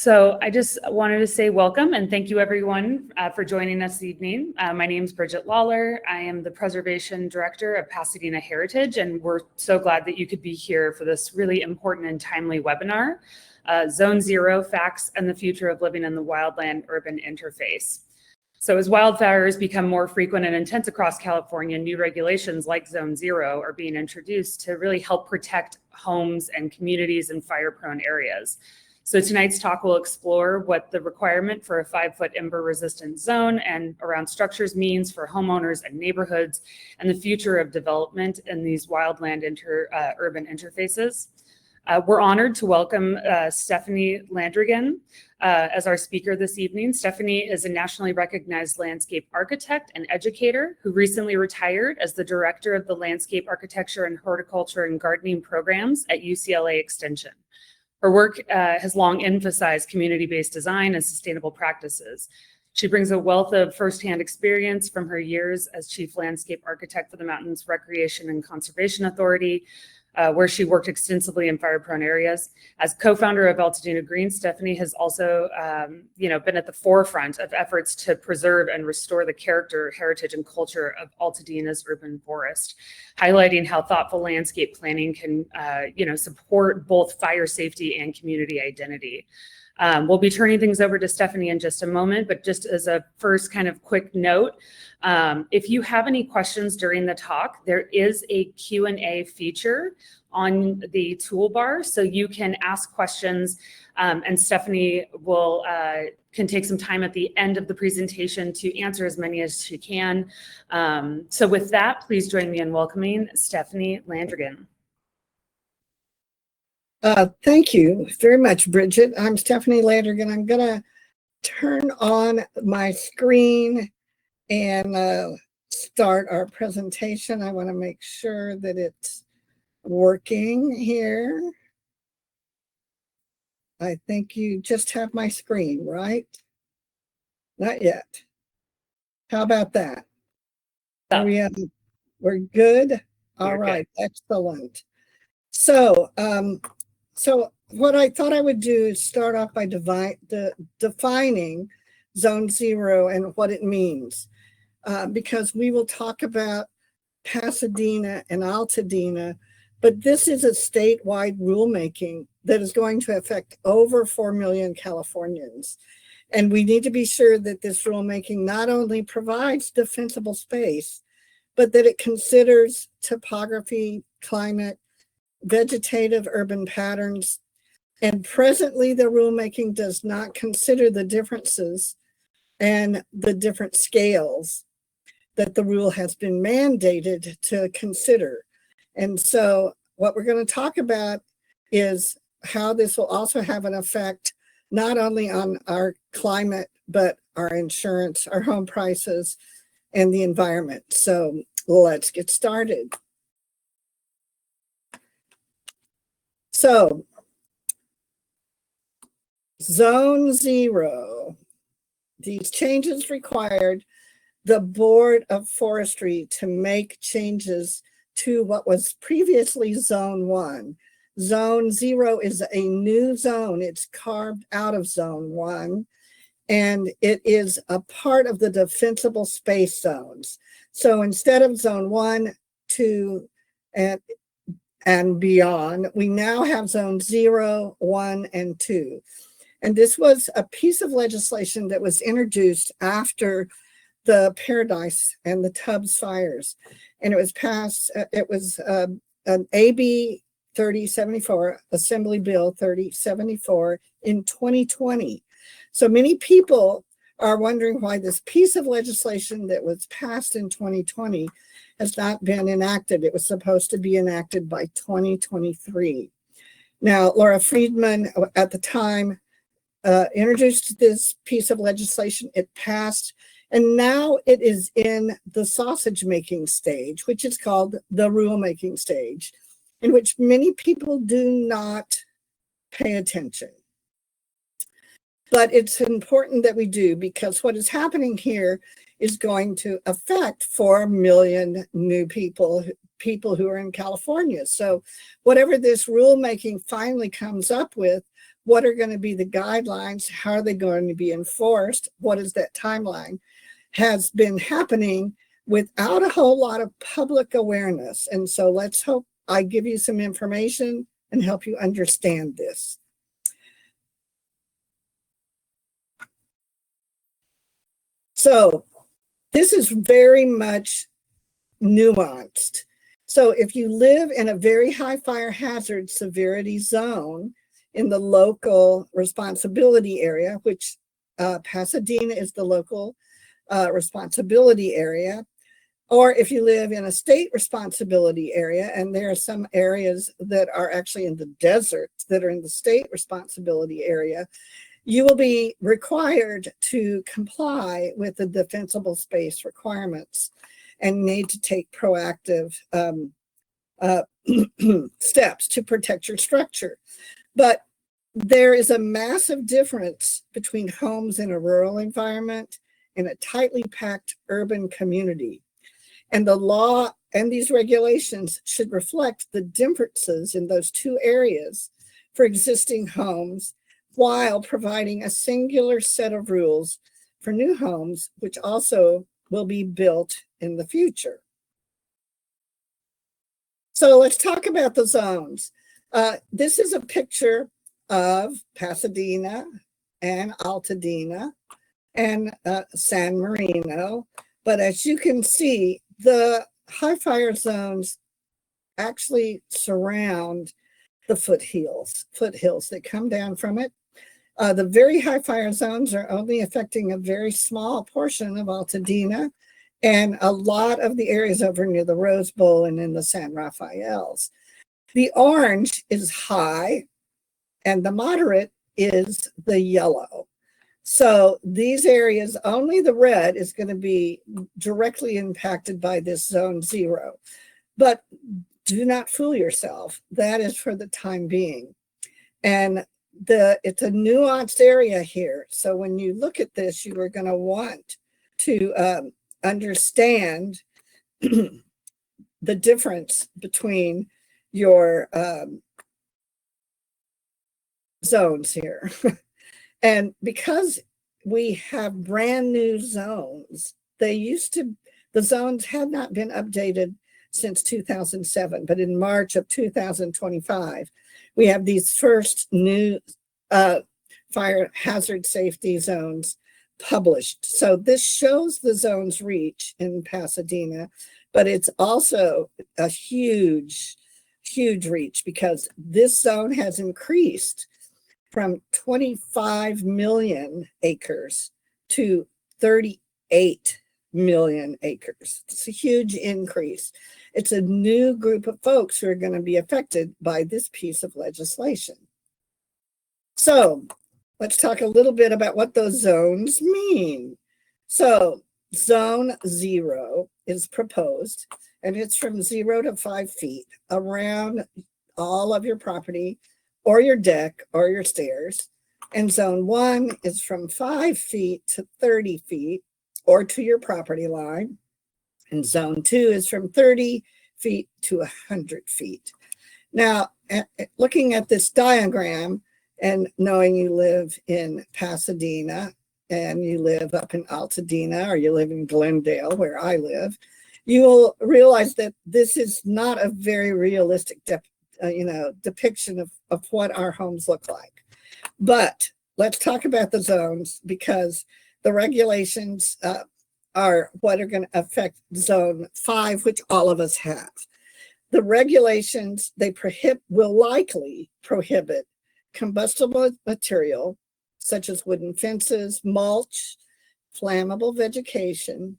So I just wanted to say welcome and thank you everyone for joining us this evening. My name is Bridget Lawler. I am the Preservation Director of Pasadena Heritage, and we're so glad that you could be here for this really important and timely webinar, Zone Zero, Facts and the Future of Living in the Wildland-Urban Interface. So as wildfires become more frequent and intense across California, new regulations like Zone Zero are being introduced to really help protect homes and communities in fire-prone areas. So tonight's talk will explore what the requirement for a 5-foot ember-resistant zone and around structures means for homeowners and neighborhoods and the future of development in these wildland urban interfaces. We're honored to welcome Stephanie Landregan as our speaker this evening. Stephanie is a nationally recognized landscape architect and educator who recently retired as the director of the Landscape Architecture and Horticulture and Gardening programs at UCLA Extension. Her work has long emphasized community-based design and sustainable practices. She brings a wealth of firsthand experience from her years as chief landscape architect for the Mountains Recreation and Conservation Authority, where she worked extensively in fire-prone areas. As co-founder of Altadena Green, Stephanie has also been at the forefront of efforts to preserve and restore the character, heritage, and culture of Altadena's urban forest, highlighting how thoughtful landscape planning can support both fire safety and community identity. We'll be turning things over to Stephanie in just a moment, but just as a first kind of quick note, if you have any questions during the talk, there is a Q&A feature on the toolbar, so you can ask questions and Stephanie can take some time at the end of the presentation to answer as many as she can. So with that, please join me in welcoming Stephanie Landregan. Thank you very much, Bridget. I'm Stephanie Landregan. I'm going to turn on my screen and start our presentation. I want to make sure that it's working here. I think you just have my screen, right? Not yet. How about that? We're good? All right, excellent. So what I thought I would do is start off by defining Zone Zero and what it means, because we will talk about Pasadena and Altadena, but this is a statewide rulemaking that is going to affect over 4 million Californians. And we need to be sure that this rulemaking not only provides defensible space, but that it considers topography, climate, vegetative urban patterns, and presently the rulemaking does not consider the differences and the different scales that the rule has been mandated to consider. And so what we're going to talk about is how this will also have an effect not only on our climate, but our insurance, our home prices, and the environment. So let's get started. So, Zone Zero, these changes required the Board of Forestry to make changes to what was previously Zone 1. Zone Zero is a new zone. It's carved out of Zone 1, and it is a part of the defensible space zones. So instead of Zone 1, 2, and beyond, we now have Zone 0, 1, and 2. And this was a piece of legislation that was introduced after the Paradise and the Tubbs fires. And it was passed, it was an AB 3074, Assembly Bill 3074 in 2020. So many people are wondering why this piece of legislation that was passed in 2020 has not been enacted. It was supposed to be enacted by 2023. Now, Laura Friedman at the time introduced this piece of legislation. It passed, and now it is in the sausage making stage, which is called the rulemaking stage, in which many people do not pay attention. But it's important that we do, because what is happening here is going to affect 4 million new people who are in California. So whatever this rulemaking finally comes up with What are going to be the guidelines? How are they going to be enforced? What is that timeline? Has been happening without a whole lot of public awareness. And so let's hope I give you some information and help you understand this. So this is very much nuanced. So if you live in a very high fire hazard severity zone in the local responsibility area, which Pasadena is the local responsibility area, or if you live in a state responsibility area, and there are some areas that are actually in the desert that are in the state responsibility area, you will be required to comply with the defensible space requirements and need to take proactive steps to protect your structure. But there is a massive difference between homes in a rural environment and a tightly packed urban community. And the law and these regulations should reflect the differences in those two areas for existing homes, while providing a singular set of rules for new homes, which also will be built in the future. So let's talk about the zones. This is a picture of Pasadena and Altadena and San Marino. But as you can see, the high fire zones actually surround the foothills that come down from it. The very high fire zones are only affecting a very small portion of Altadena and a lot of the areas over near the Rose Bowl and in the San Rafaels. The orange is high and the moderate is the yellow. So these areas, only the red is going to be directly impacted by this zone 0. But do not fool yourself. That is for the time being. And it's a nuanced area here. So when you look at this, you are going to want to understand the difference between your zones here. And because we have brand new zones, the zones had not been updated since 2007, but in March of 2025, we have these first new fire hazard safety zones published. So this shows the zone's reach in Pasadena, but it's also a huge, huge reach because this zone has increased from 25 million acres to 38 million acres. It's a huge increase. It's a new group of folks who are going to be affected by this piece of legislation. So let's talk a little bit about what those zones mean. So zone 0 is proposed, and it's from 0 to 5 feet around all of your property or your deck or your stairs. And zone 1 is from 5 feet to 30 feet or to your property line. And zone 2 is from 30 feet to 100 feet. Now, looking at this diagram and knowing you live in Pasadena and you live up in Altadena or you live in Glendale, where I live, you will realize that this is not a very realistic depiction of what our homes look like. But let's talk about the zones, because the regulations are what are going to affect zone 5, which all of us have. The regulations, they will likely prohibit combustible material such as wooden fences, mulch, flammable vegetation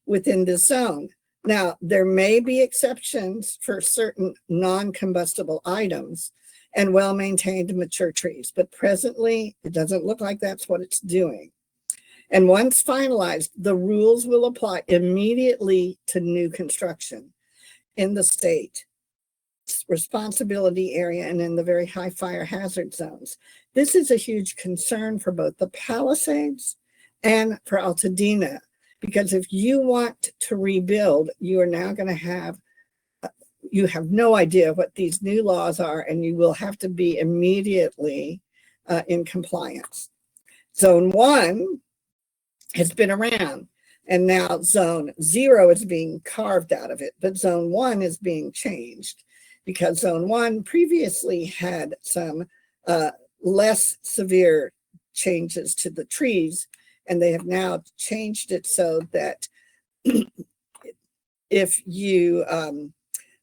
within this zone. Now, there may be exceptions for certain non-combustible items and well-maintained mature trees, but presently it doesn't look like that's what it's doing. And once finalized, the rules will apply immediately to new construction in the state responsibility area and in the very high fire hazard zones. This is a huge concern for both the Palisades and for Altadena, because if you want to rebuild, you are now going to have you have no idea what these new laws are, and you will have to be immediately in compliance. Zone 1 has been around, and now zone 0 is being carved out of it, but zone 1 is being changed because zone 1 previously had some less severe changes to the trees, and they have now changed it so that if you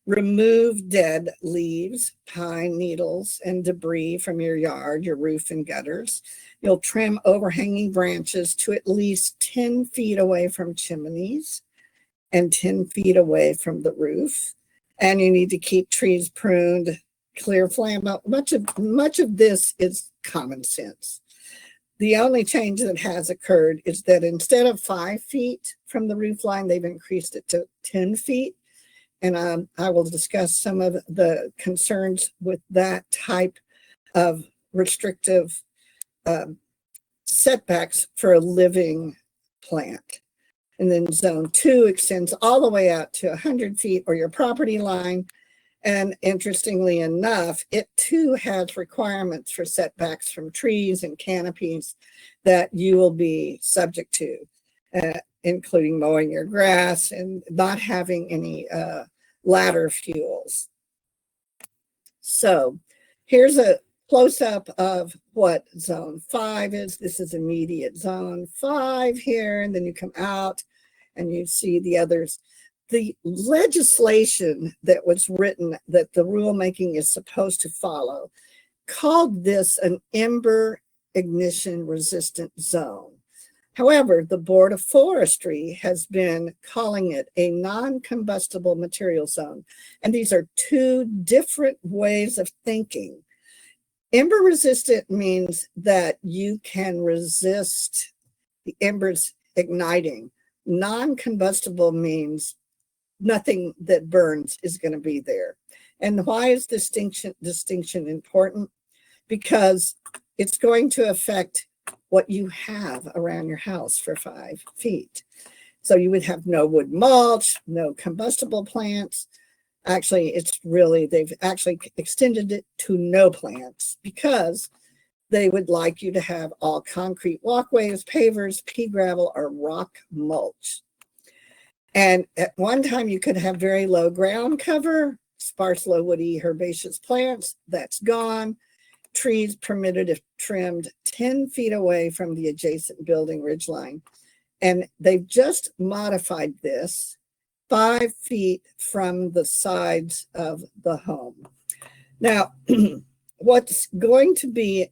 remove dead leaves, pine needles, and debris from your yard, your roof and gutters, you'll trim overhanging branches to at least 10 feet away from chimneys and 10 feet away from the roof. And you need to keep trees pruned, clear flame up. Much of this is common sense. The only change that has occurred is that instead of 5 feet from the roof line, they've increased it to 10 feet. And I will discuss some of the concerns with that type of restrictive setbacks for a living plant. And then zone 2 extends all the way out to 100 feet or your property line. And interestingly enough, it too has requirements for setbacks from trees and canopies that you will be subject to, including mowing your grass and not having any ladder fuels. So here's a close-up of what zone 5 is. This is immediate zone 5 here, and then you come out and you see the others. The legislation that was written that the rulemaking is supposed to follow called this an ember ignition resistant zone. However, the Board of Forestry has been calling it a non-combustible material zone. And these are two different ways of thinking. Ember resistant means that you can resist the embers igniting. Non-combustible means nothing that burns is going to be there. And why is distinction important? Because it's going to affect what you have around your house for 5 feet. So you would have no wood mulch, no combustible plants. Actually, they've actually extended it to no plants because they would like you to have all concrete walkways, pavers, pea gravel, or rock mulch. And at one time you could have very low ground cover, sparse, low woody herbaceous plants. That's gone. Trees permitted if trimmed 10 feet away from the adjacent building ridgeline. And they've just modified this 5 feet from the sides of the home. Now, what's going to be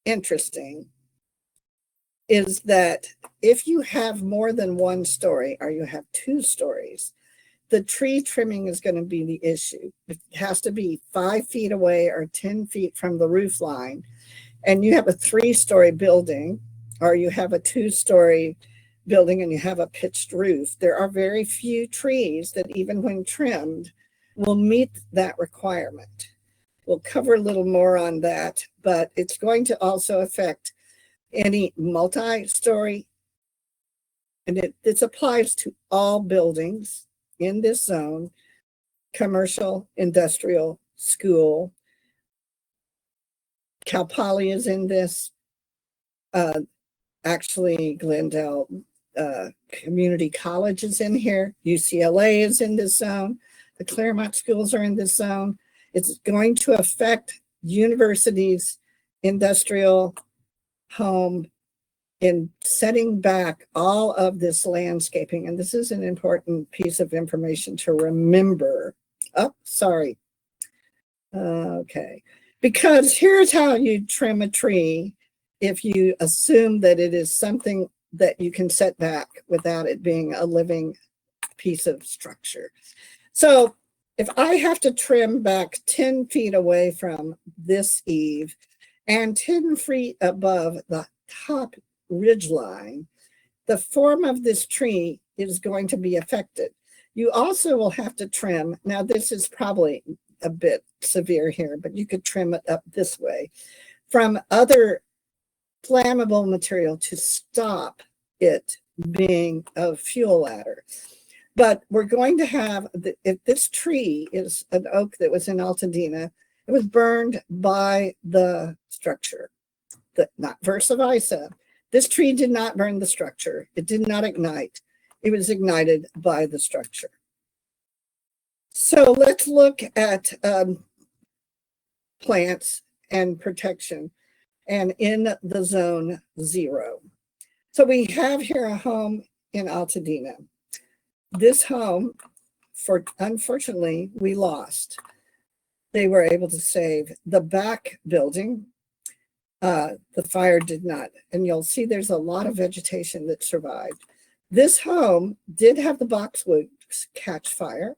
interesting is that if you have more than one story or you have 2 stories, the tree trimming is going to be the issue. It has to be 5 feet away or 10 feet from the roof line. And you have a 3-story building, or you have a 2-story building and you have a pitched roof. There are very few trees that even when trimmed will meet that requirement. We'll cover a little more on that, but it's going to also affect any multi-story. And this applies to all buildings in this zone: commercial, industrial, school. Cal Poly is in this. Actually, Glendale Community College is in here. UCLA is in this zone. The Claremont schools are in this zone. It's going to affect universities, industrial, home, in setting back all of this landscaping. And this is an important piece of information to remember. Oh, sorry. Okay. Because here's how you trim a tree if you assume that it is something that you can set back without it being a living piece of structure. So if I have to trim back 10 feet away from this eave and 10 feet above the top ridge line, the form of this tree is going to be affected. You also will have to trim. Now, this is probably a bit severe here, but you could trim it up this way from other flammable material to stop it being a fuel ladder. But we're going to have, if this tree is an oak that was in Altadena, it was burned by the structure, not versa versa. This tree did not burn the structure. It did not ignite. It was ignited by the structure. So let's look at plants and protection and in the zone 0. So we have here a home in Altadena. This home, unfortunately, we lost. They were able to save the back building. The fire did not. And you'll see there's a lot of vegetation that survived. This home did have the boxwoods catch fire,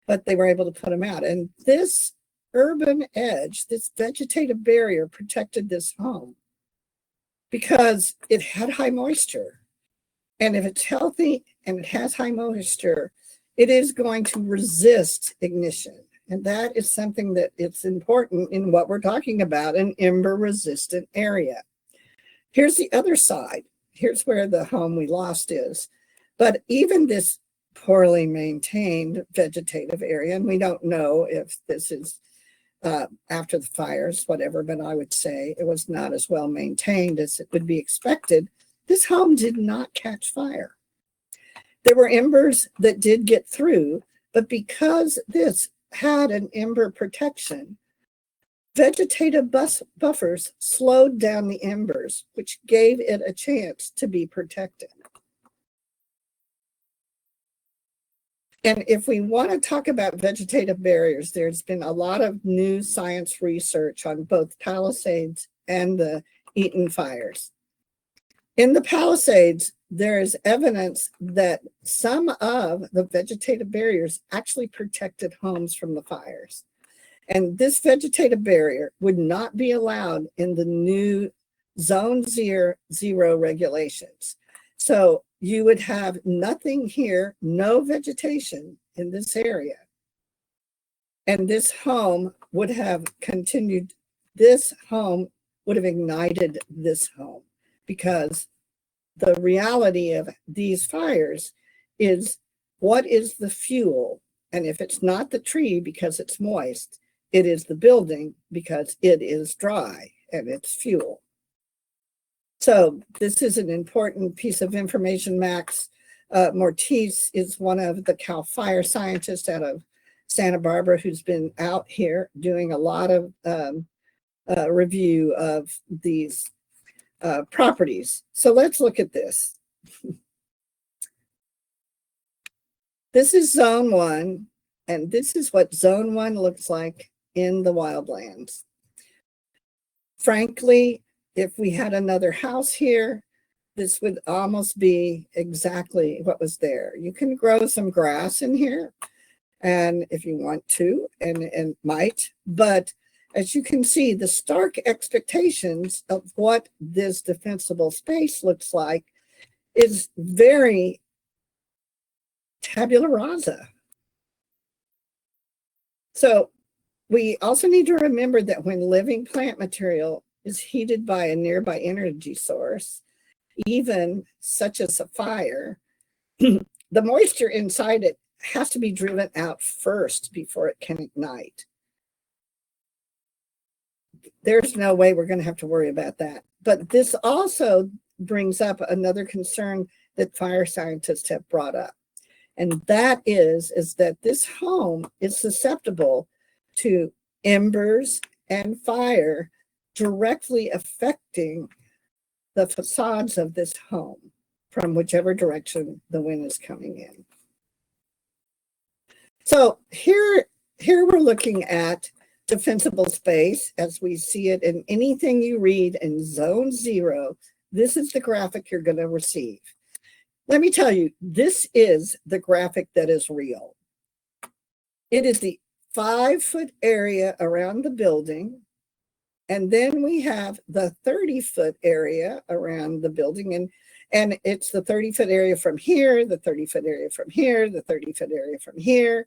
but they were able to put them out. And this urban edge, this vegetative barrier protected this home because it had high moisture. And if it's healthy and it has high moisture, it is going to resist ignition. And that is something that it's important in what we're talking about, an ember-resistant area. Here's the other side. Here's where the home we lost is. But even this poorly maintained vegetative area, and we don't know if this is after the fires, whatever, but I would say it was not as well maintained as it would be expected. This home did not catch fire. There were embers that did get through, but because this had an ember protection, vegetative buffers slowed down the embers, which gave it a chance to be protected. And if we want to talk about vegetative barriers, there's been a lot of new science research on both Palisades and the Eaton fires. In the Palisades, there is evidence that some of the vegetative barriers actually protected homes from the fires. And this vegetative barrier would not be allowed in the new Zone 0 regulations. So you would have nothing here, no vegetation in this area. And this home would have continued, this home would have ignited this home, because the reality of these fires is, what is the fuel? And if it's not the tree because it's moist, it is the building because it is dry and it's fuel. So this is an important piece of information. Max Mortiz is one of the CAL FIRE scientists out of Santa Barbara who's been out here doing a lot of review of these properties. So let's look at this. This is Zone 1, and this is what Zone 1 looks like in the wildlands. Frankly, if we had another house here, this would almost be exactly what was there. You can grow some grass in here, and if you want to, and might, but as you can see, the stark expectations of what this defensible space looks like is very tabula rasa. So we also need to remember that when living plant material is heated by a nearby energy source, even such as a fire, the moisture inside it has to be driven out first before it can ignite. There's no way we're going to have to worry about that. But this also brings up another concern that fire scientists have brought up. And that is that this home is susceptible to embers and fire directly affecting the facades of this home from whichever direction the wind is coming in. So here we're looking at defensible space as we see it in anything you read in Zone 0. This is the graphic you're going to receive. Let me tell you, this is the graphic that is real. It is the 5-foot area around the building, and then we have the 30-foot area around the building, and it's the 30-foot area from here, the 30-foot area from here, the 30-foot area from here,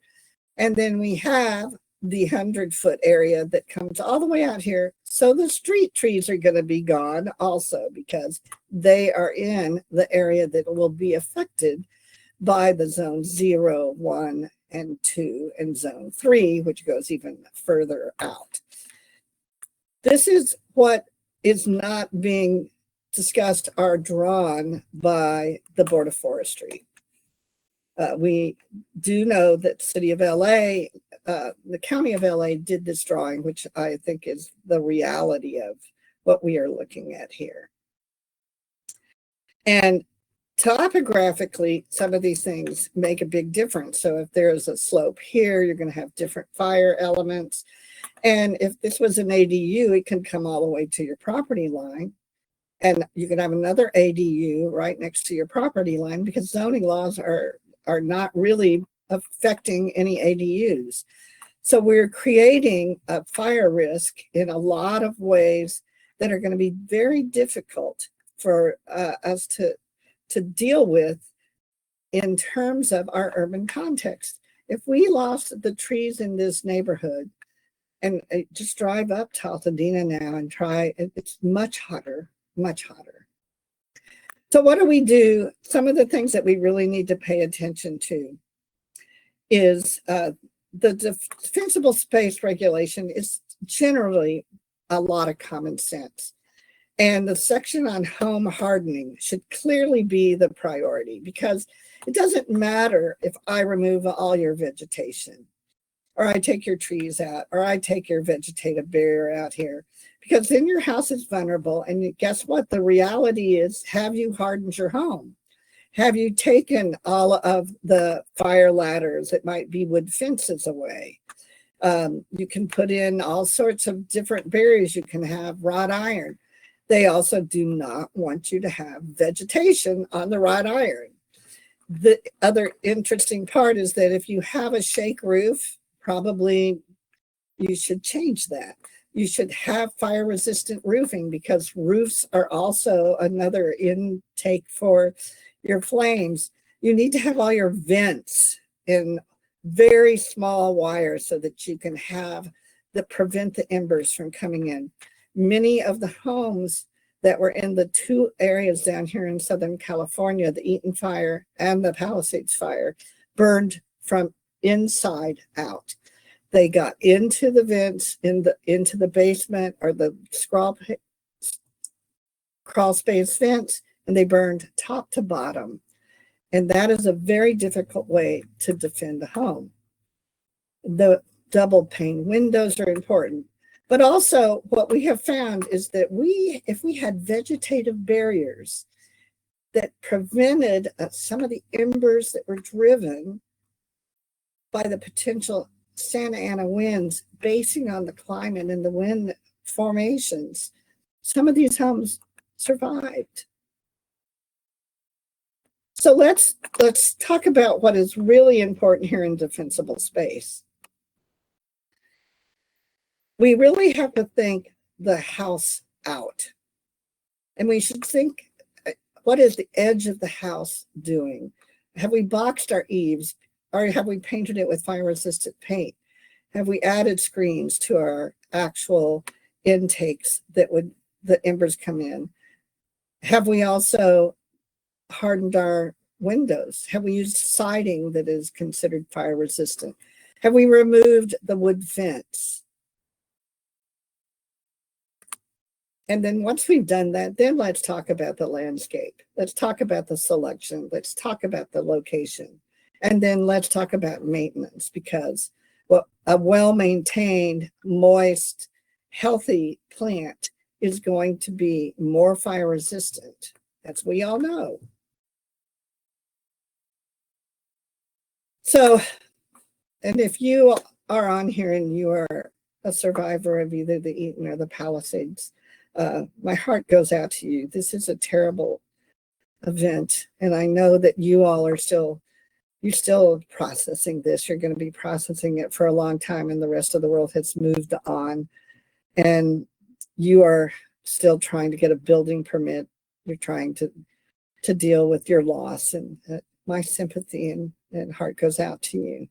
and then we have the 100-foot area that comes all the way out here. So the street trees are going to be gone also because they are in the area that will be affected by the zone 0, 1, and 2, and zone 3, which goes even further out. This is what is not being discussed or drawn by the Board of Forestry. We do know that City of LA, the County of LA did this drawing, which I think is the reality of what we are looking at here. And topographically, some of these things make a big difference. So if there's a slope here, you're going to have different fire elements. And if this was an ADU, it can come all the way to your property line. And you can have another ADU right next to your property line, because zoning laws are not really affecting any ADUs. So we're creating a fire risk in a lot of ways that are going to be very difficult for us to deal with in terms of our urban context. If we lost the trees in this neighborhood, and just drive up to Altadena now and try, it's much hotter, much hotter. So what do we do? Some of the things that we really need to pay attention to is the defensible space regulation is generally a lot of common sense. And the section on home hardening should clearly be the priority, because it doesn't matter if I remove all your vegetation, or I take your trees out, or I take your vegetative barrier out here, because then your house is vulnerable. And guess what? The reality is, have you hardened your home? Have you taken all of the fire ladders that might be wood fences away? You can put in all sorts of different barriers. You can have wrought iron. They also do not want you to have vegetation on the wrought iron. The other interesting part is that if you have a shake roof, probably you should change that. You should have fire resistant roofing, because roofs are also another intake for your flames. You need to have all your vents in very small wires so that you can have prevent the embers from coming in. Many of the homes that were in the two areas down here in Southern California, the Eaton fire and the Palisades fire, burned from inside out. They got into the vents, into the basement or the crawl space vents, and they burned top to bottom. And that is a very difficult way to defend a home. The double pane windows are important. But also what we have found is that if we had vegetative barriers that prevented some of the embers that were driven by the potential Santa Ana winds, basing on the climate and the wind formations, some of these homes survived. So let's talk about what is really important here in defensible space. We really have to think the house out. And we should think, what is the edge of the house doing? Have we boxed our eaves, or have we painted it with fire-resistant paint? Have we added screens to our actual intakes that the embers come in? Have we also hardened our windows? Have we used siding that is considered fire-resistant? Have we removed the wood fence? And then once we've done that, then let's talk about the landscape. Let's talk about the selection. Let's talk about the location. And then let's talk about maintenance, because a well-maintained, moist, healthy plant is going to be more fire resistant, as we all know. So, and if you are on here and you are a survivor of either the Eaton or the Palisades, my heart goes out to you. This is a terrible event, and I know that you all are still processing this. You're going to be processing it for a long time, and the rest of the world has moved on, and you are still trying to get a building permit. You're trying to deal with your loss, and my sympathy and heart goes out to you.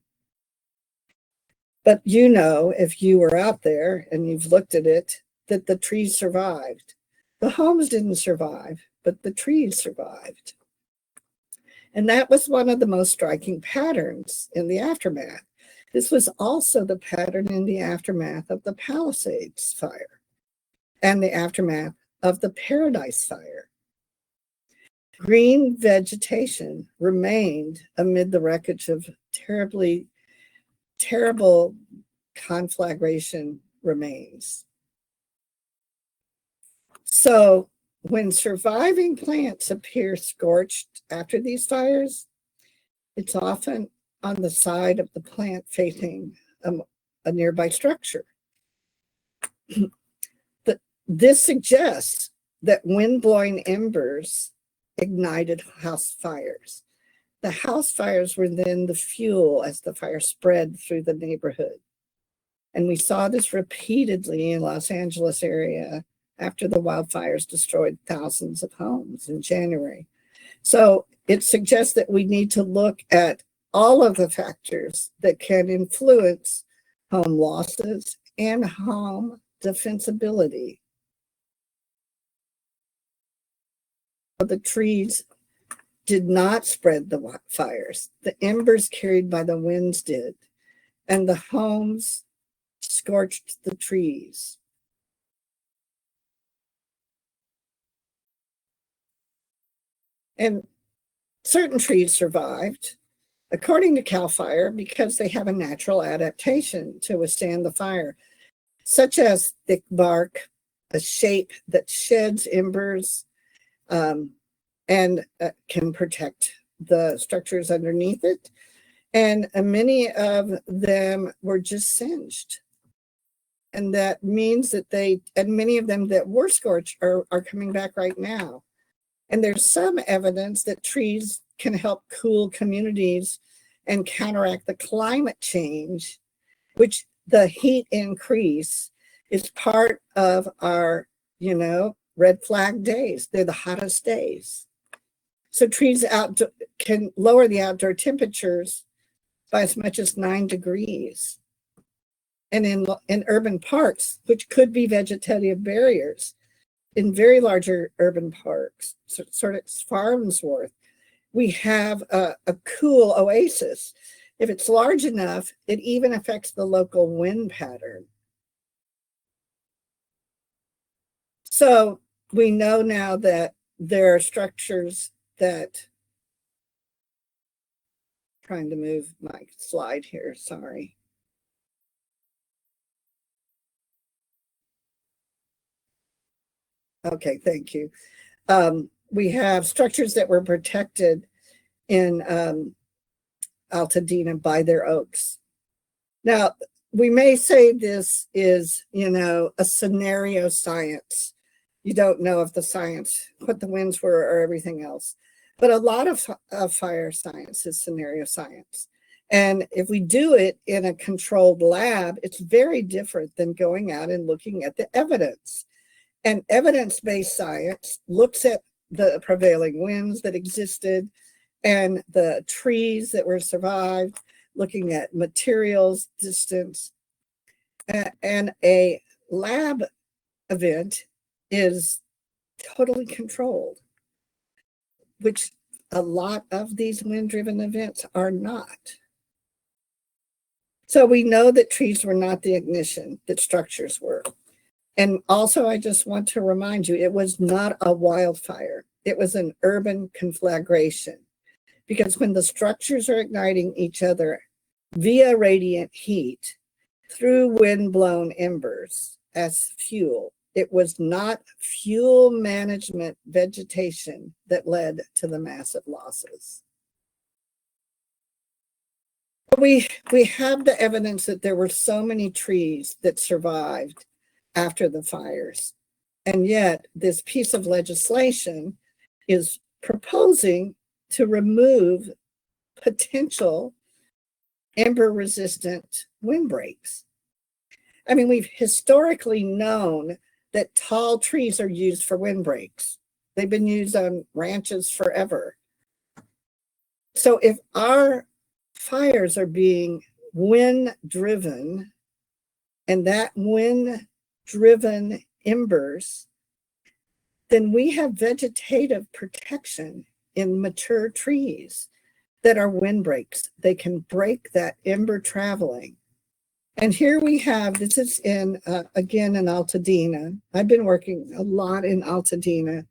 But you know, if you were out there and you've looked at it, that the trees survived. The homes didn't survive, but the trees survived. And that was one of the most striking patterns in the aftermath. This was also the pattern in the aftermath of the Palisades fire and the aftermath of the Paradise fire. Green vegetation remained amid the wreckage of terrible conflagration remains. So when surviving plants appear scorched after these fires, it's often on the side of the plant facing a nearby structure. This suggests that wind-blowing embers ignited house fires. The house fires were then the fuel as the fire spread through the neighborhood. And we saw this repeatedly in Los Angeles area after the wildfires destroyed thousands of homes in January. So it suggests that we need to look at all of the factors that can influence home losses and home defensibility. The trees did not spread the fires. The embers carried by the winds did, and the homes scorched the trees. And certain trees survived, according to CAL FIRE, because they have a natural adaptation to withstand the fire, such as thick bark, a shape that sheds embers, and can protect the structures underneath it. And many of them were just singed. And that means that many of them that were scorched are coming back right now. And there's some evidence that trees can help cool communities and counteract the climate change, which the heat increase is part of our, red flag days. They're the hottest days. So trees can lower the outdoor temperatures by as much as 9 degrees. And in urban parks, which could be vegetative barriers, in very larger urban parks, sort of Farnsworth, we have a cool oasis. If it's large enough, it even affects the local wind pattern. So we know now that there are structures that, trying to move my slide here, sorry. Okay, thank you. We have structures that were protected in Altadena by their oaks. Now, we may say this is, a scenario science. You don't know if the science, what the winds were or everything else. But a lot of fire science is scenario science. And if we do it in a controlled lab, it's very different than going out and looking at the evidence. And evidence-based science looks at the prevailing winds that existed and the trees that were survived, looking at materials, distance, and a lab event is totally controlled, which a lot of these wind-driven events are not. So we know that trees were not the ignition, that structures were. And also, I just want to remind you, it was not a wildfire. It was an urban conflagration. Because when the structures are igniting each other via radiant heat through wind-blown embers as fuel, it was not fuel management vegetation that led to the massive losses. We have the evidence that there were so many trees that survived after the fires. And yet this piece of legislation is proposing to remove potential ember-resistant windbreaks. I mean, we've historically known that tall trees are used for windbreaks. They've been used on ranches forever. So if our fires are being wind-driven, and that wind-driven embers, then we have vegetative protection in mature trees that are windbreaks. They can break that ember traveling. And here we have, this is in, again, in Altadena. I've been working a lot in Altadena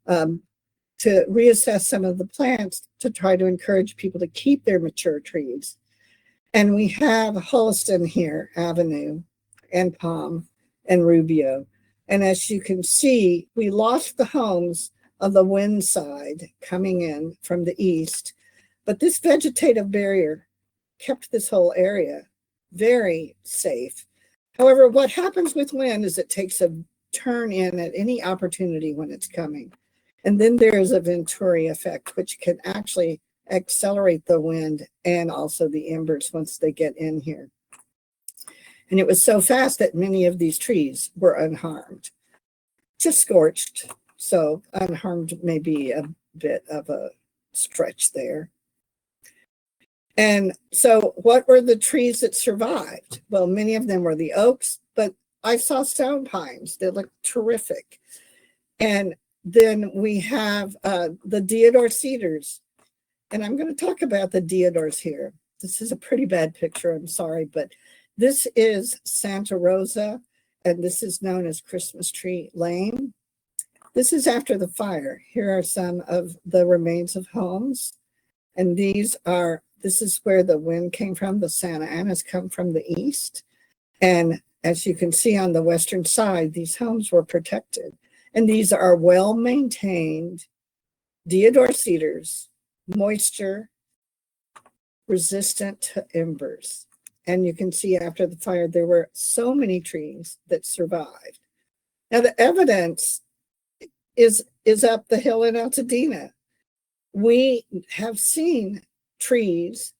to reassess some of the plants to try to encourage people to keep their mature trees. And we have Holliston here, Avenue, and Palm, and Rubio. And as you can see, we lost the homes of the wind side coming in from the east, but this vegetative barrier kept this whole area very safe. However, what happens with wind is it takes a turn in at any opportunity when it's coming. And then there is a Venturi effect, which can actually accelerate the wind and also the embers once they get in here. And it was so fast that many of these trees were unharmed, just scorched. So unharmed may be a bit of a stretch there. And so what were the trees that survived? Well, many of them were the oaks, but I saw stone pines that looked terrific. And then we have the deodar cedars. And I'm going to talk about the deodars here. This is a pretty bad picture, I'm sorry, but this is Santa Rosa, and this is known as Christmas Tree Lane. This is after the fire. Here are some of the remains of homes. And this is where the wind came from. The Santa Anas come from the east. And as you can see on the western side, these homes were protected. And these are well-maintained deodar cedars, moisture resistant to embers. And you can see after the fire, there were so many trees that survived. Now the evidence is up the hill in Altadena. We have seen trees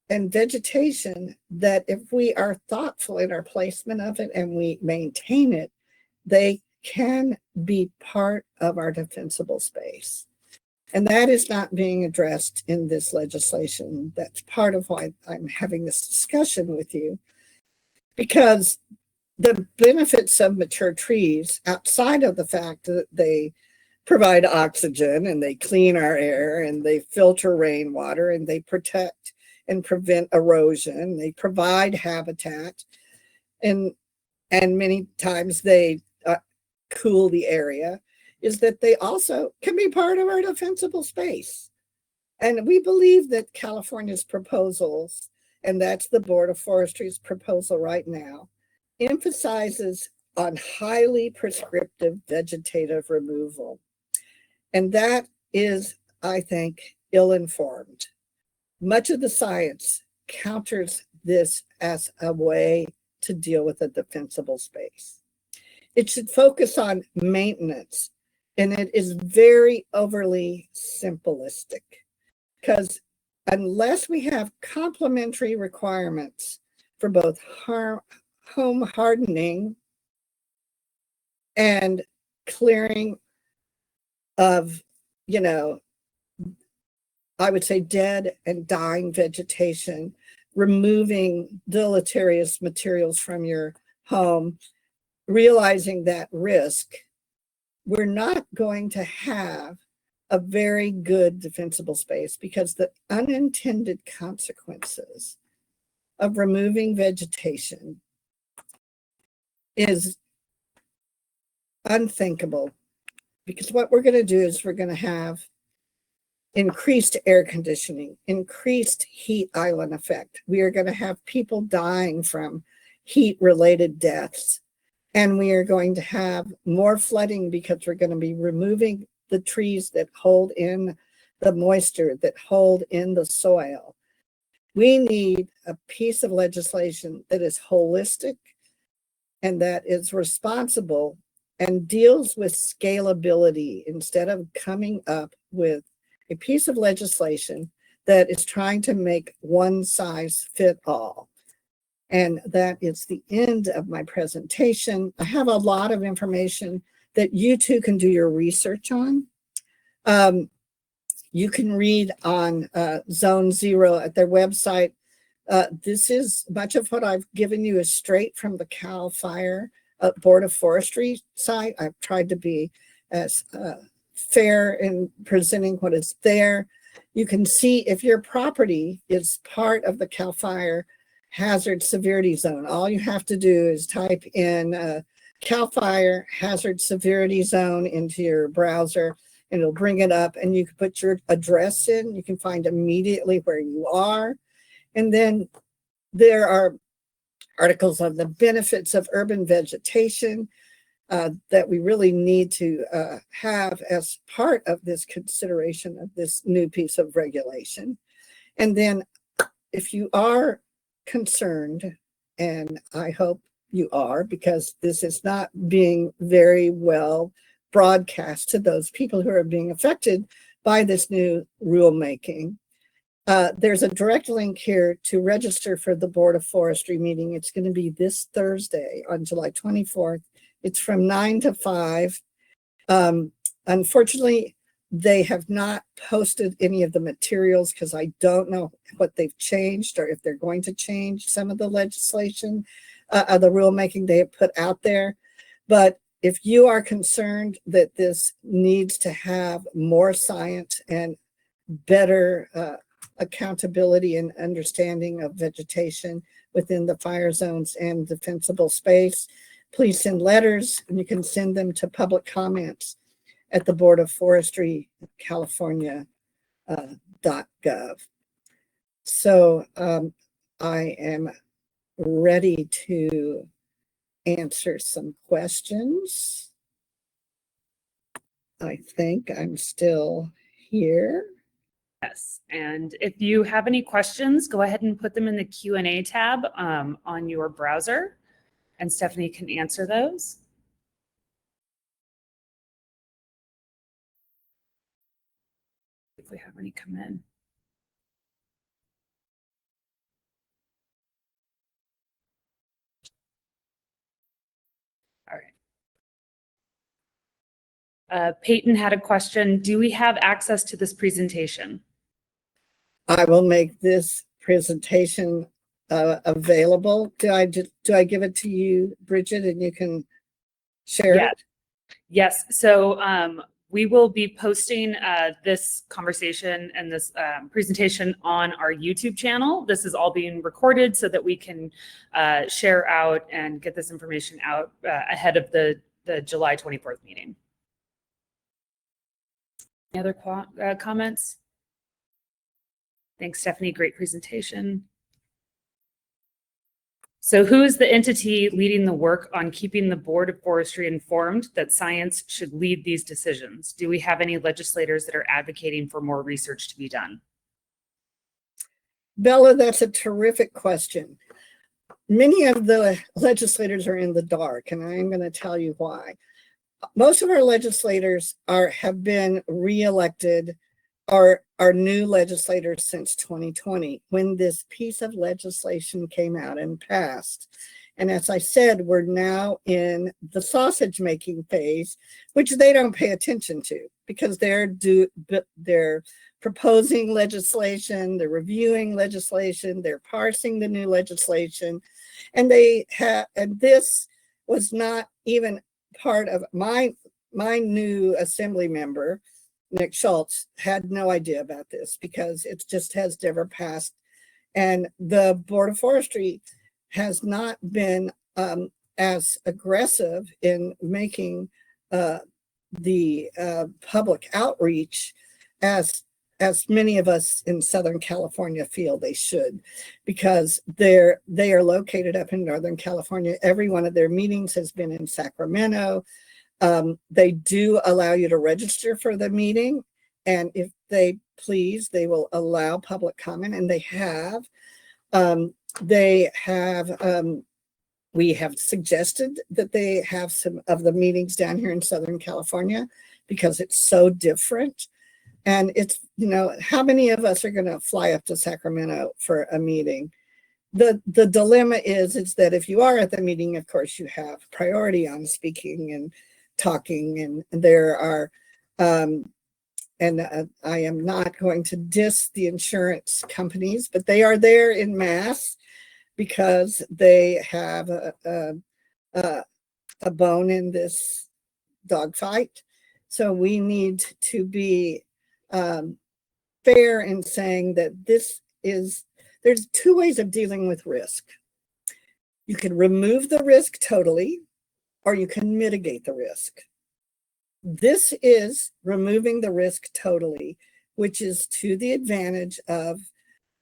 and vegetation that if we are thoughtful in our placement of it and we maintain it, they can be part of our defensible space. And that is not being addressed in this legislation. That's part of why I'm having this discussion with you, because the benefits of mature trees, outside of the fact that they provide oxygen and they clean our air and they filter rainwater and they protect and prevent erosion, they provide habitat, and many times they cool the area, is that they also can be part of our defensible space. And we believe that California's proposals, and that's the Board of Forestry's proposal right now, emphasizes on highly prescriptive vegetative removal. And that is, I think, ill-informed. Much of the science counters this as a way to deal with a defensible space. It should focus on maintenance, and it is very overly simplistic, because unless we have complementary requirements for both home hardening and clearing of, I would say dead and dying vegetation, removing deleterious materials from your home, realizing that risk, we're not going to have a very good defensible space, because the unintended consequences of removing vegetation is unthinkable. Because what we're going to do is we're going to have increased air conditioning, increased heat island effect. We are going to have people dying from heat-related deaths. And we are going to have more flooding because we're going to be removing the trees that hold in the moisture, that hold in the soil. We need a piece of legislation that is holistic and that is responsible and deals with scalability, instead of coming up with a piece of legislation that is trying to make one size fit all. And that is the end of my presentation. I have a lot of information that you too can do your research on. You can read on Zone Zero at their website. This is much of what I've given you is straight from the Cal Fire Board of Forestry site. I've tried to be as fair in presenting what is there. You can see if your property is part of the CAL FIRE hazard severity zone. All you have to do is type in CAL FIRE hazard severity zone into your browser, and it'll bring it up, and you can put your address in. You can find immediately where you are. And then there are articles on the benefits of urban vegetation that we really need to have as part of this consideration of this new piece of regulation. And then if you are concerned, and I hope you are, because this is not being very well broadcast to those people who are being affected by this new rulemaking, there's a direct link here to register for the Board of Forestry meeting. It's going to be this Thursday on July 24th. It's from 9 to 5. Unfortunately, they have not posted any of the materials because I don't know what they've changed or if they're going to change some of the legislation, the rulemaking they have put out there. But if you are concerned that this needs to have more science and better accountability and understanding of vegetation within the fire zones and defensible space, please send letters, and you can send them to public comments at the Board of Forestry California .gov. So I am ready to answer some questions. I think I'm still here. Yes, and if you have any questions, go ahead and put them in the Q&A tab on your browser, and Stephanie can answer those. If we have any come in. All right. Peyton had a question. Do we have access to this presentation? I will make this presentation available. Do I give it to you, Bridget, and you can share it? Yes. So we will be posting this conversation and this presentation on our YouTube channel. This is all being recorded so that we can share out and get this information out ahead of the July 24th meeting. Any other comments? Thanks, Stephanie. Great presentation. So who is the entity leading the work on keeping the Board of Forestry informed that science should lead these decisions? Do we have any legislators that are advocating for more research to be done? Bella, that's a terrific question. Many of the legislators are in the dark, and I'm going to tell you why. Most of our legislators have been reelected or are new legislators since 2020, when this piece of legislation came out and passed. And as I said, we're now in the sausage making phase, which they don't pay attention to because they're proposing legislation, they're reviewing legislation, they're parsing the new legislation, and this was not even part of my new assembly member, Nick Schultz, had no idea about this because it just has never passed. And the Board of Forestry has not been as aggressive in making the public outreach as many of us in Southern California feel they should, because they are located up in Northern California. Every one of their meetings has been in Sacramento. They do allow you to register for the meeting, and if they please, they will allow public comment, and they have. We have suggested that they have some of the meetings down here in Southern California because it's so different. And it's, how many of us are going to fly up to Sacramento for a meeting? The dilemma is that if you are at the meeting, of course, you have priority on speaking and talking, and there are, I am not going to diss the insurance companies, but they are there in mass because they have a bone in this dogfight. So we need to be fair in saying that there's two ways of dealing with risk. You can remove the risk totally, or you can mitigate the risk. This is removing the risk totally, which is to the advantage of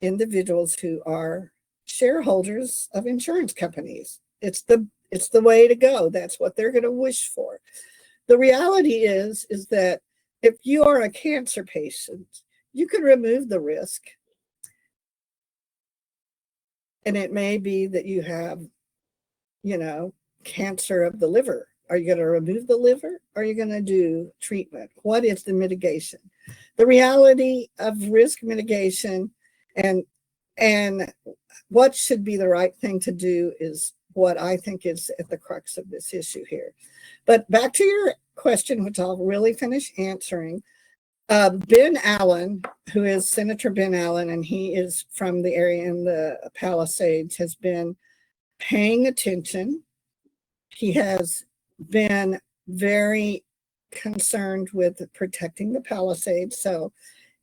individuals who are shareholders of insurance companies. It's the way to go. That's what they're going to wish for. The reality is that if you are a cancer patient, you can remove the risk. And it may be that you have, cancer of the liver. Are you going to remove the liver? Or are you going to do treatment? What is the mitigation? The reality of risk mitigation and what should be the right thing to do is what I think is at the crux of this issue here. But back to your question, which I'll really finish answering. Ben Allen, who is Senator Ben Allen, and he is from the area in the Palisades, has been paying attention. He has been very concerned with protecting the Palisades. So,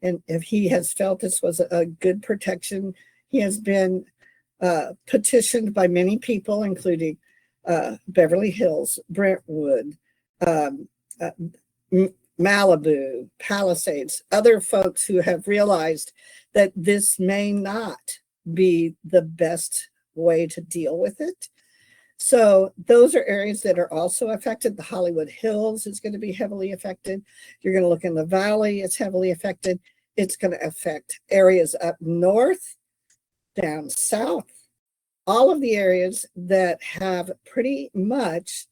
and if he has felt this was a good protection, he has been petitioned by many people, including Beverly Hills, Brentwood, Malibu, Palisades, other folks who have realized that this may not be the best way to deal with it. So those are areas that are also affected. The Hollywood Hills is going to be heavily affected. You're going to look in the valley, it's heavily affected. It's going to affect areas up north, down south, all of the areas that have pretty much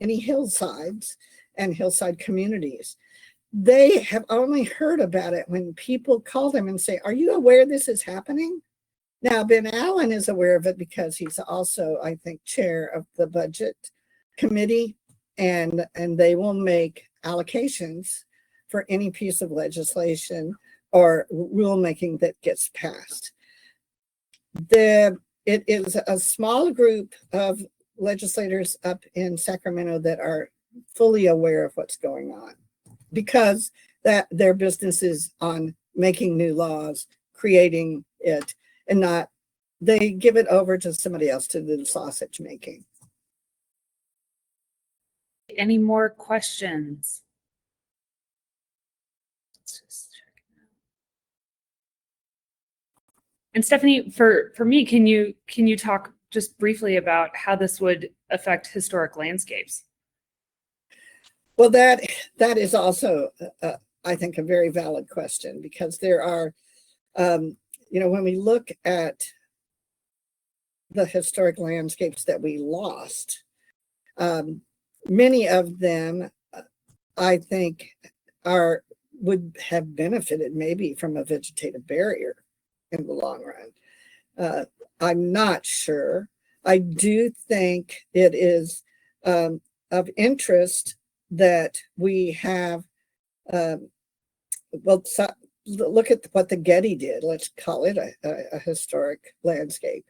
any hillsides and hillside communities. They have only heard about it when people call them and say, are you aware this is happening? Now, Ben Allen is aware of it because he's also, I think, chair of the budget committee, and they will make allocations for any piece of legislation or rulemaking that gets passed. It is a small group of legislators up in Sacramento that are fully aware of what's going on because that their business is on making new laws, creating it, and not, they give it over to somebody else to do the sausage making. Any more questions? Let's just check it out. And Stephanie, for me, can you talk just briefly about how this would affect historic landscapes? Well, that is also, I think, a very valid question, because there are, when we look at the historic landscapes that we lost, many of them, I think, would have benefited maybe from a vegetative barrier in the long run. I'm not sure. I do think it is of interest that we have, look at what the Getty did. Let's call it a historic landscape.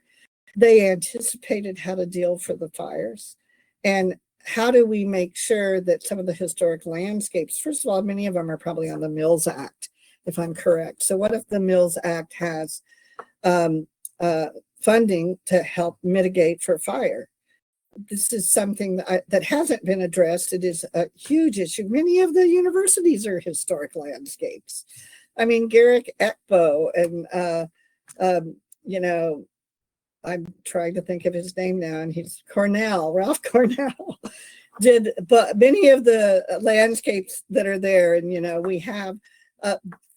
They anticipated how to deal for the fires. And how do we make sure that some of the historic landscapes, first of all, many of them are probably on the Mills Act, if I'm correct. So what if the Mills Act has funding to help mitigate for fire? This is something that hasn't been addressed. It is a huge issue. Many of the universities are historic landscapes. I mean, Garrick Ekbo and, I'm trying to think of his name now, and he's Ralph Cornell did, but many of the landscapes that are there, and, we have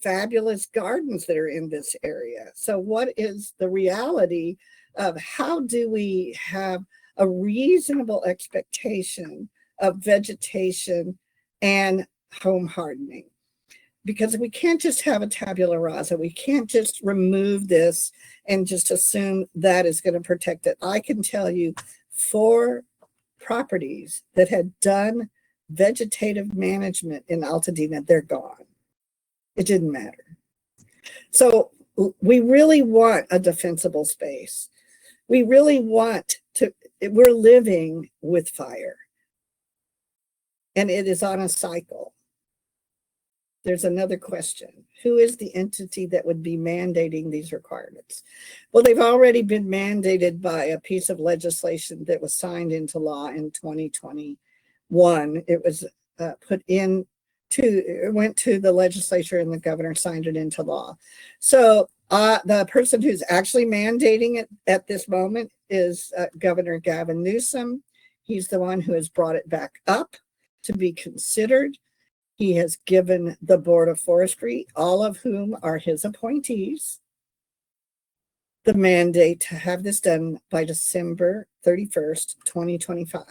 fabulous gardens that are in this area. So what is the reality of how do we have a reasonable expectation of vegetation and home hardening? Because we can't just have a tabula rasa. We can't just remove this and just assume that is going to protect it. I can tell you 4 properties that had done vegetative management in Altadena, they're gone. It didn't matter. So we really want a defensible space. We really want to, we're living with fire. And it is on a cycle. there's another question. Who is the entity that would be mandating these requirements? Well, they've already been mandated by a piece of legislation that was signed into law in 2021. It was it went to the legislature and the governor signed it into law. So the person who's actually mandating it at this moment is Governor Gavin Newsom. He's the one who has brought it back up to be considered. He has given the Board of Forestry, all of whom are his appointees, the mandate to have this done by December 31st, 2025.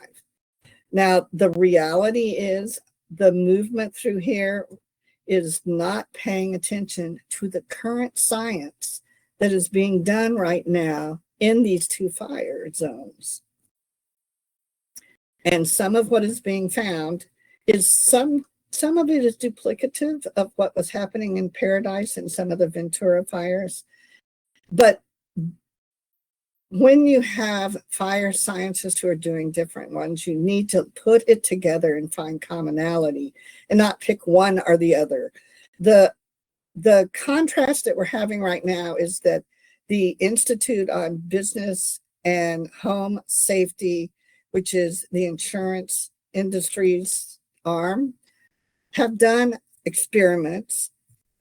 Now, the reality is the movement through here is not paying attention to the current science that is being done right now in these two fire zones. And some of what is being found is some of it is duplicative of what was happening in Paradise and some of the Ventura fires. But when you have fire scientists who are doing different ones, you need to put it together and find commonality and not pick one or the other. The contrast that we're having right now is that the Institute on Business and Home Safety, which is the insurance industry's arm, have done experiments,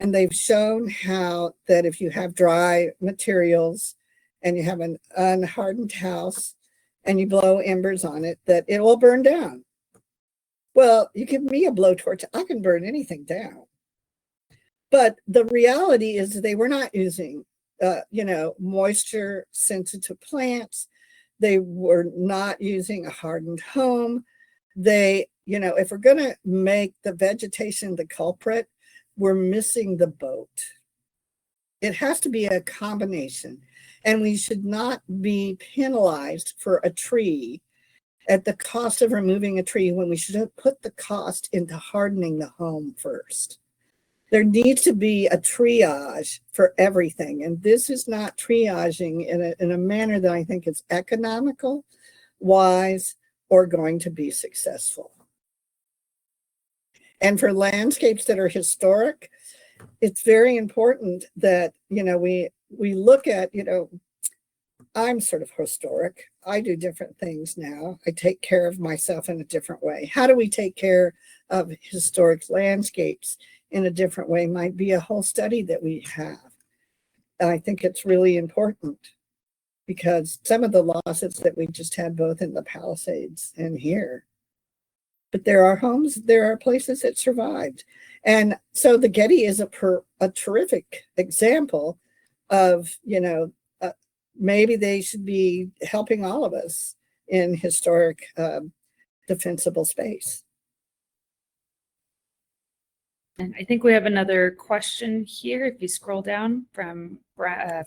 and they've shown how that if you have dry materials and you have an unhardened house and you blow embers on it, that it will burn down. Well, you give me a blowtorch, I can burn anything down. But the reality is they were not using, moisture sensitive plants. They were not using a hardened home. They, if we're going to make the vegetation the culprit, we're missing the boat. It has to be a combination, and we should not be penalized for a tree at the cost of removing a tree when we should have put the cost into hardening the home first. There needs to be a triage for everything, and this is not triaging in a manner that I think is economical, wise, or going to be successful. And for landscapes that are historic, it's very important that, we look at, I'm sort of historic. I do different things now. I take care of myself in a different way. How do we take care of historic landscapes in a different way might be a whole study that we have. And I think it's really important because some of the losses that we just had both in the Palisades and here, but there are homes, there are places that survived. And so the Getty is a terrific example of, maybe they should be helping all of us in historic defensible space. And I think we have another question here. If you scroll down from Brad.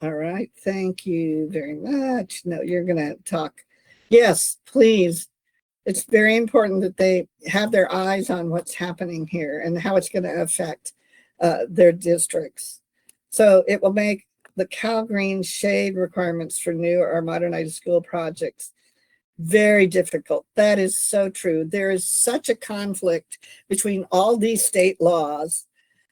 All right, thank you very much. No, you're gonna talk. Yes, please. It's very important that they have their eyes on what's happening here and how it's going to affect their districts. So it will make the Cal Green shade requirements for new or modernized school projects very difficult. That is so true. There is such a conflict between all these state laws.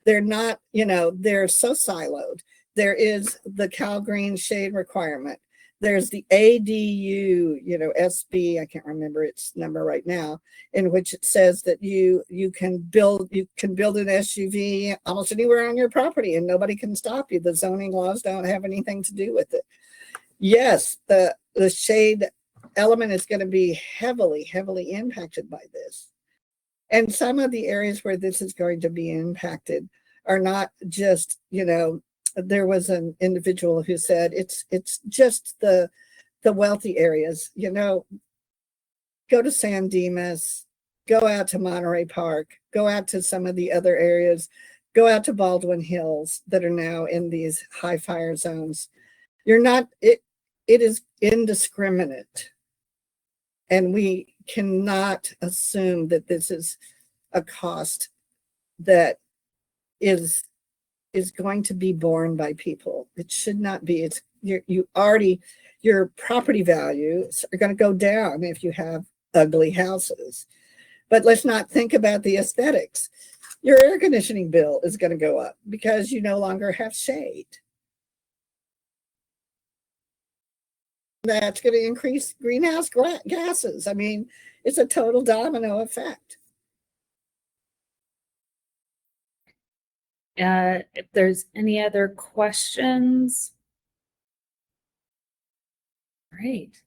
They're not, they're so siloed. There is the Cal Green shade requirement. There's the ADU, SB, I can't remember its number right now, in which it says that you can build an SUV almost anywhere on your property and nobody can stop you. The zoning laws don't have anything to do with it. Yes, the shade element is going to be heavily impacted by this. And some of the areas where this is going to be impacted are not just, there was an individual who said it's just the wealthy areas, go to San Dimas, go out to Monterey Park, go out to some of the other areas, go out to Baldwin Hills that are now in these high fire zones. It is indiscriminate. And we cannot assume that this is a cost that is going to be borne by people. It should not be. It's your property values are going to go down if you have ugly houses. But let's not think about the aesthetics. your air conditioning bill is going to go up because you no longer have shade. That's going to increase greenhouse gases. I mean, it's a total domino effect. If there's any other questions. Great.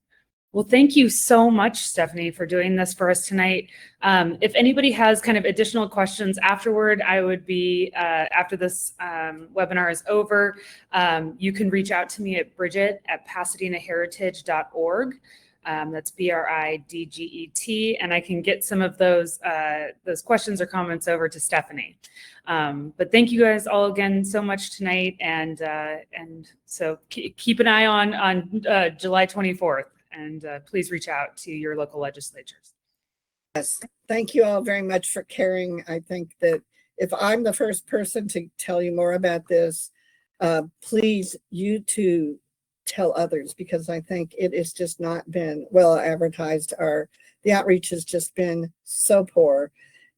Well, thank you so much, Stephanie, for doing this for us tonight. If anybody has kind of additional questions afterward, I would be, after this webinar is over, you can reach out to me at Bridget@PasadenaHeritage.org. That's BRIDGET, and I can get some of those questions or comments over to Stephanie. But thank you guys all again so much tonight, and so keep an eye on July 24th, and please reach out to your local legislatures. Yes, thank you all very much for caring. I think that if I'm the first person to tell you more about this, please, you too, tell others, because I think it has just not been well advertised. The outreach has just been so poor,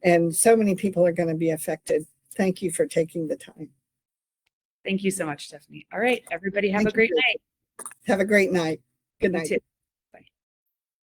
and so many people are going to be affected. Thank you for taking the time. Thank you so much, Stephanie. All right, everybody, have a great night. Have a great night. Good night. You too.